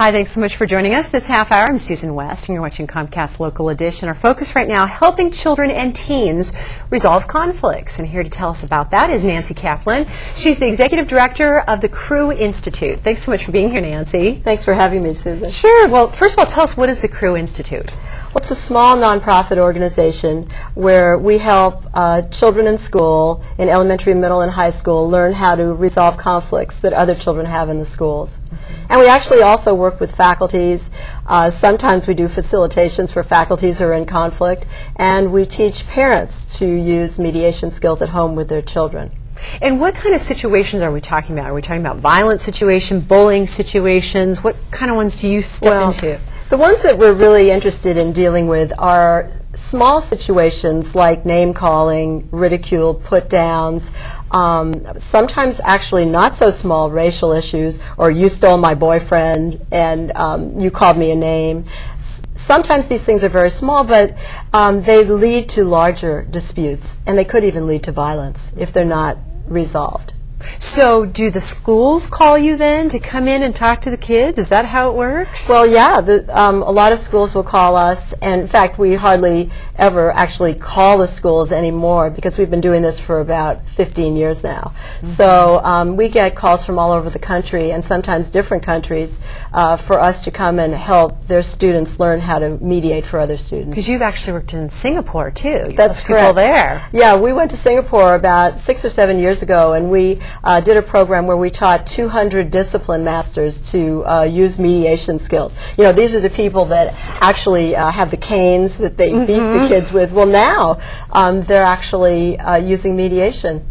Hi, thanks so much for joining us this half hour. I'm Susan West, and you're watching Comcast Local Edition. Our focus right now, helping children and teens resolve conflicts. And here to tell us about that is Nancy Kaplan. She's the Executive Director of the Crew Institute. Thanks so much for being here, Nancy. Thanks for having me, Susan. Sure. Well, first of all, tell us, what is the Crew Institute? Well, it's a small nonprofit organization where we help children in school, in elementary, middle, and high school, learn how to resolve conflicts that other children have in the schools. And we actually also work with faculties. Sometimes we do facilitations for faculties who are in conflict, and we teach parents to use mediation skills at home with their children. And what kind of situations are we talking about? Are we talking about violent situations, bullying situations? What kind of ones do you step into? The ones that we're really interested in dealing with are small situations like name-calling, ridicule, put-downs, sometimes actually not so small racial issues, or you stole my boyfriend and you called me a name. Sometimes these things are very small, but they lead to larger disputes, and they could even lead to violence if they're not resolved. So do the schools call you then to come in and talk to the kids? Is that how it works? Well, yeah. A lot of schools will call us, and in fact, we hardly ever actually call the schools anymore because we've been doing this for about 15 years now. Mm-hmm. So we get calls from all over the country, and sometimes different countries, for us to come and help their students learn how to mediate for other students. Because you've actually worked in Singapore, too. That's correct. People there. Yeah, we went to Singapore about 6 or 7 years ago, and we did a program where we taught 200 discipline masters to use mediation skills. You know, these are the people that actually have the canes that they beat the kids with. Well, now they're actually using mediation.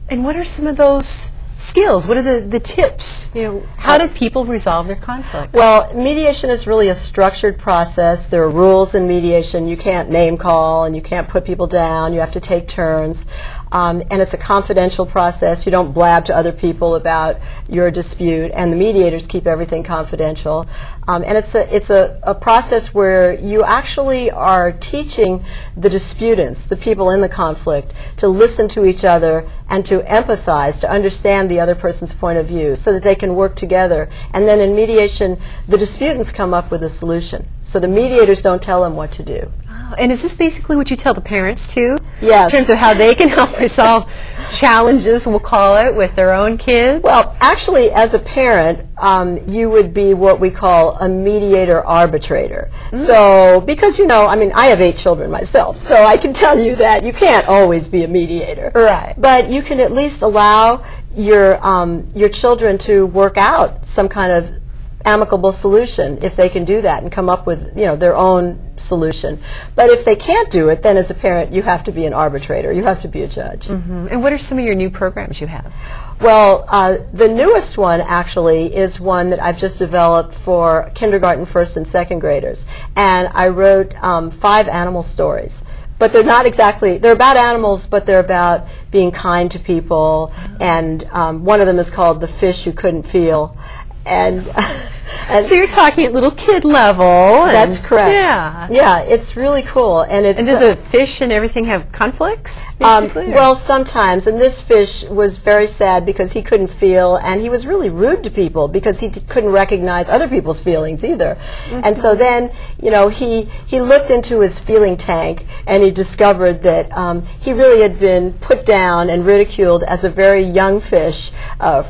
And what are some of those skills? What are the tips? You know, how do people resolve their conflicts? Well, mediation is really a structured process. There are rules in mediation. You can't name call and you can't put people down. You have to take turns. And it's a confidential process. You don't blab to other people about your dispute, and the mediators keep everything confidential. And it's a process where you actually are teaching the disputants, the people in the conflict, to listen to each other and to empathize, to understand the other person's point of view so that they can work together. And then in mediation, the disputants come up with a solution. So the mediators don't tell them what to do. And is this basically what you tell the parents, too? Yes. In terms of how they can help resolve challenges, we'll call it, with their own kids? Well, actually, as a parent, you would be what we call a mediator arbitrator. So, because, you know, I mean, I have 8 children myself, so I can tell you that you can't always be a mediator. Right. But you can at least allow your children to work out some kind of amicable solution if they can do that and come up with, you know, their own solution. But if they can't do it, then as a parent you have to be an arbitrator. You have to be a judge. And what are some of your new programs you have? Well, the newest one actually is one that I've just developed for kindergarten, first and second graders. And I wrote 5 animal stories. But they're not exactly, they're about animals, but they're about being kind to people. And one of them is called The Fish You Couldn't Feel. And so you're talking at little kid level. That's correct. Yeah. Yeah, it's really cool. And it's do the fish and everything have conflicts, basically? Well, sometimes. And this fish was very sad because he couldn't feel, and he was really rude to people because he couldn't recognize other people's feelings either. And so then, you know, he looked into his feeling tank and he discovered that he really had been put down and ridiculed as a very young fish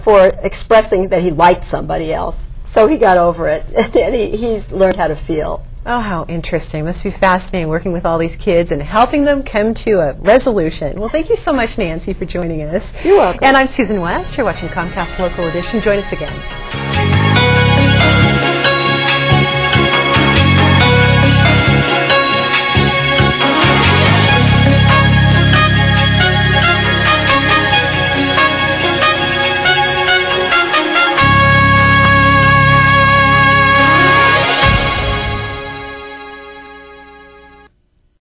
for expressing that he liked somebody else. So he got over it, and he's learned how to feel. Oh, how interesting. Must be fascinating working with all these kids and helping them come to a resolution. Well, thank you so much, Nancy, for joining us. You're welcome. And I'm Susan West. You're watching Comcast Local Edition. Join us again.